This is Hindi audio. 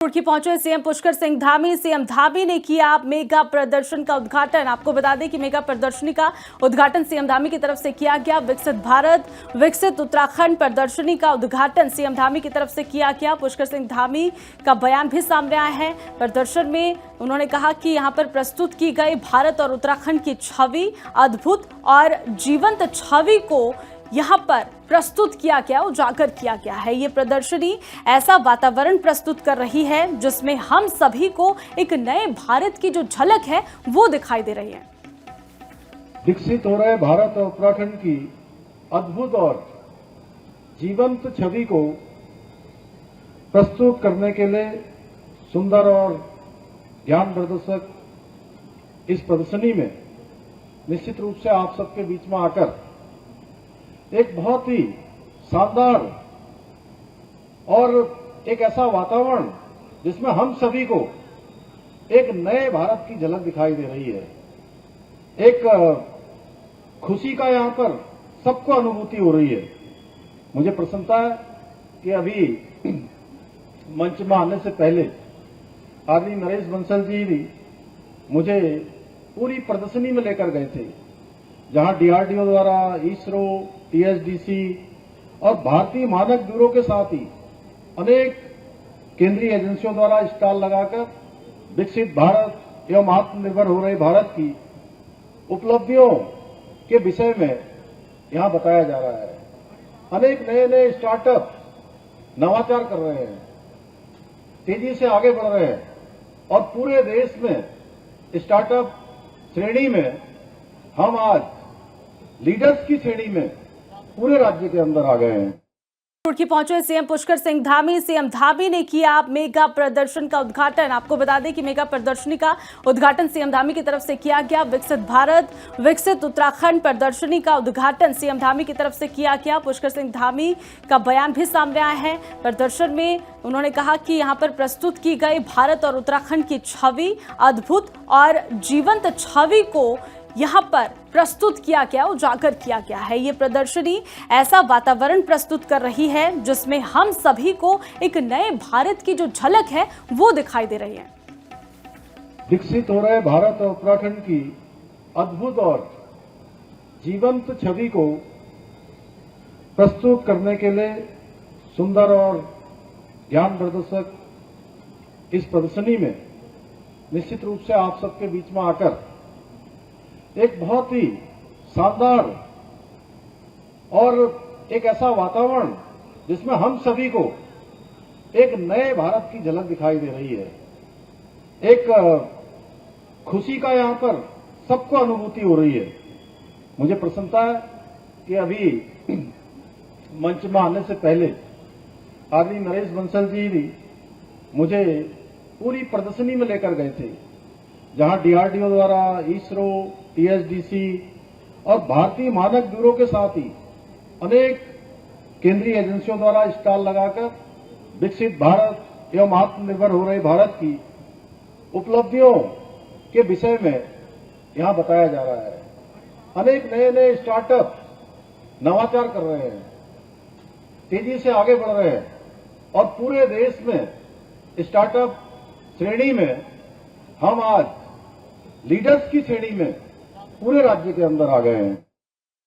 रुड़की पहुंचे सीएम पुष्कर सिंह धामी। सीएम धामी ने किया मेगा प्रदर्शन का उद्घाटन। आपको बता दें कि मेगा प्रदर्शनी का उद्घाटन सीएम धामी की तरफ से किया गया। विकसित भारत विकसित उत्तराखंड प्रदर्शनी का उद्घाटन सीएम धामी की तरफ से किया गया। पुष्कर सिंह धामी का बयान भी सामने आया है। प्रदर्शन में उन्होंने कहा कि यहां पर प्रस्तुत की गई भारत और उत्तराखंड की छवि, अद्भुत और जीवंत छवि को यहां पर प्रस्तुत किया गया, उजागर किया गया है। ये प्रदर्शनी ऐसा वातावरण प्रस्तुत कर रही है जिसमें हम सभी को एक नए भारत की जो झलक है वो दिखाई दे रही है। विकसित हो रहे भारत और उत्तराखंड की अद्भुत और जीवंत छवि को प्रस्तुत करने के लिए सुंदर और ज्ञानवर्धक इस प्रदर्शनी में निश्चित रूप से आप सबके बीच में आकर एक बहुत ही शानदार और एक ऐसा वातावरण जिसमें हम सभी को एक नए भारत की झलक दिखाई दे रही है। एक खुशी का यहां पर सबको अनुभूति हो रही है। मुझे प्रसन्नता है कि अभी मंच में आने से पहले आदरणीय नरेश बंसल जी भी मुझे पूरी प्रदर्शनी में लेकर गए थे, जहां डीआरडीओ द्वारा, इसरो, टीएचडीसी और भारतीय मानक ब्यूरो के साथ ही अनेक केंद्रीय एजेंसियों द्वारा स्टॉल लगाकर विकसित भारत एवं आत्मनिर्भर हो रहे भारत की उपलब्धियों के विषय में यहां बताया जा रहा है। अनेक नए नए स्टार्टअप नवाचार कर रहे हैं, तेजी से आगे बढ़ रहे हैं और पूरे देश में स्टार्टअप श्रेणी में हम आज लीडर्स की श्रेणी में पूरे राज्य के अंदर आ गए हैं। रुड़की पहुंचे सीएम पुष्कर सिंह धामी। सीएम धामी ने किया मेगा प्रदर्शन का उद्घाटन। आपको बता दें कि मेगा प्रदर्शनी का उद्घाटन सीएम धामी की तरफ से किया गया। विकसित भारत विकसित उत्तराखंड प्रदर्शनी का उद्घाटन सीएम धामी की तरफ से किया गया। पुष्कर सिंह धामी का बयान भी सामने आया है। प्रदर्शन में उन्होंने कहा कि यहां पर प्रस्तुत की गई भारत और उत्तराखंड की छवि, अद्भुत और जीवंत छवि को यहां पर प्रस्तुत किया गया, उजागर किया गया है। ये प्रदर्शनी ऐसा वातावरण प्रस्तुत कर रही है जिसमें हम सभी को एक नए भारत की जो झलक है वो दिखाई दे रही है। विकसित हो रहे भारत और उत्तराखंड की अद्भुत और जीवंत छवि को प्रस्तुत करने के लिए सुंदर और ज्ञानवर्धक इस प्रदर्शनी में निश्चित रूप से आप सबके बीच में आकर एक बहुत ही शानदार और एक ऐसा वातावरण जिसमें हम सभी को एक नए भारत की झलक दिखाई दे रही है। एक खुशी का यहां पर सबको अनुभूति हो रही है। मुझे प्रसन्नता है कि अभी मंच में आने से पहले आदरणीय नरेश बंसल जी भी मुझे पूरी प्रदर्शनी में लेकर गए थे, जहां डीआरडीओ द्वारा, इसरो, टीएचडीसी और भारतीय मानक ब्यूरो के साथ ही अनेक केंद्रीय एजेंसियों द्वारा स्टॉल लगाकर विकसित भारत एवं आत्मनिर्भर हो रहे भारत की उपलब्धियों के विषय में यहां बताया जा रहा है। अनेक नए नए स्टार्टअप नवाचार कर रहे हैं, तेजी से आगे बढ़ रहे हैं और पूरे देश में स्टार्टअप श्रेणी में हम आज लीडर्स की श्रेणी में पूरे राज्य के अंदर आ गए हैं।